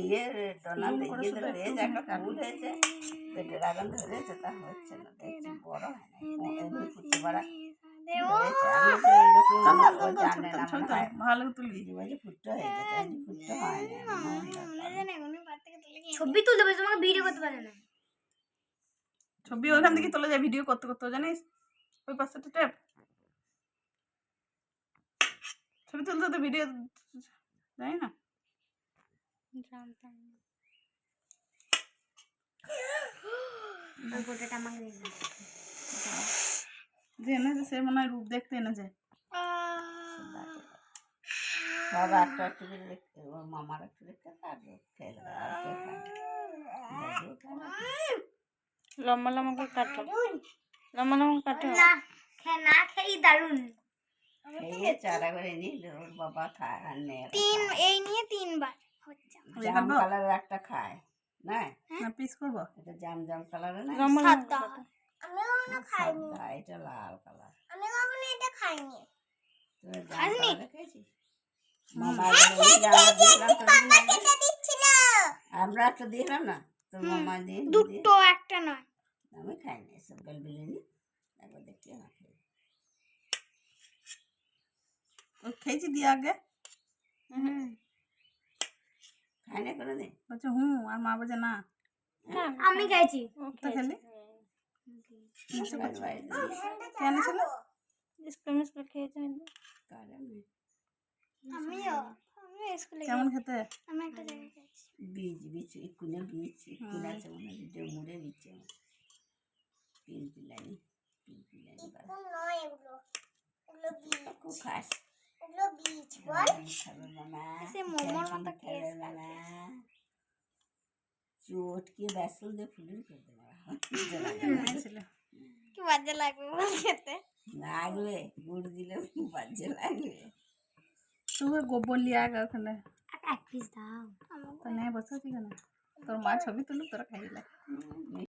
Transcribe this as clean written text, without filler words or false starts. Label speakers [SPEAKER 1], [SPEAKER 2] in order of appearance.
[SPEAKER 1] ইয়ে ডোনাতে ইয়ে ধরেছে একটা কাবুল হয়েছে পেটের আগুন ধরেছে তা হচ্ছে না দেখছি বড় হয় না এমনি ফুটতে পারা ভালো তুলি ফুটতে হয়ে গেছে ফুটতে হয়
[SPEAKER 2] ছবি তুলতে পারে তোমাকে ভিডিও করতে পারে না
[SPEAKER 1] ছবি ওখান থেকে তোলা যায় ভিডিও করতে করতে জানিস ওই পাশে ট্যাপ ছবি তুলতে তো ভিডিও যায় না
[SPEAKER 2] জানতাম না ফটোটা আমাকে
[SPEAKER 1] যে এনেছে সে মনে হয় রূপ দেখতে এনেছে বাবা একটা একটু করে দেখতে ওর মামার একটু দেখতে খেয়ে
[SPEAKER 3] লম্বা লম্বা করে কাটো লম্বা লম্বা কাটো
[SPEAKER 2] না না খেয়ে দারুন
[SPEAKER 1] খেয়ে চারা করে নিল ওর বাবা খায় আর নেয়
[SPEAKER 2] এই নিয়ে 3 বার হচ্ছে
[SPEAKER 1] জাম কালারের একটা খায় না না পিস করব এটা জাম জাম কালারের না
[SPEAKER 2] সাদা আমি কখনো খাইনি
[SPEAKER 1] এটা লাল কালার
[SPEAKER 2] আমি কখনো এটা খাইনি
[SPEAKER 1] তুই খাইনি খেয়েছিস মামা আমরা একটা দিলাম না তোর মামা দিয়ে
[SPEAKER 2] দুটো একটা নয়
[SPEAKER 1] আমি খাইনি সব বেলবেলিনি একবার দেখি না খাই ও খেয়েছি দিয়ে আগে খাই না করে দে বলছে আর মা বলছে না
[SPEAKER 2] আমি খাইছি
[SPEAKER 1] তো খেলি কেন ছিল
[SPEAKER 3] স্কুল খেয়েছি
[SPEAKER 2] আমিও স্কুলে
[SPEAKER 1] কেমন খেতে
[SPEAKER 2] আমি একটা জায়গায় খাইছি
[SPEAKER 1] বীজ ইকুনে বীজ ইকুনে আছে মনে হয় মুড়ে দিচ্ছে পিলানি
[SPEAKER 2] নয় এগুলো বীজ
[SPEAKER 1] খুব খাস
[SPEAKER 2] এগুলো বীজ বল সে মোমোর মতো খেয়ে
[SPEAKER 1] চোট কি বেসন দিয়ে ফুলিয়ে করতে
[SPEAKER 2] কি বাজে লাগবে বল খেতে
[SPEAKER 1] লাগবে গুড় দিলে বাজে লাগবে তুই গোবর লিয়ে আগে ওখানে
[SPEAKER 2] এক পিস দাও
[SPEAKER 1] তো নেই বসে কেন তোর মা ছবি তুলুক তোরা খাইলে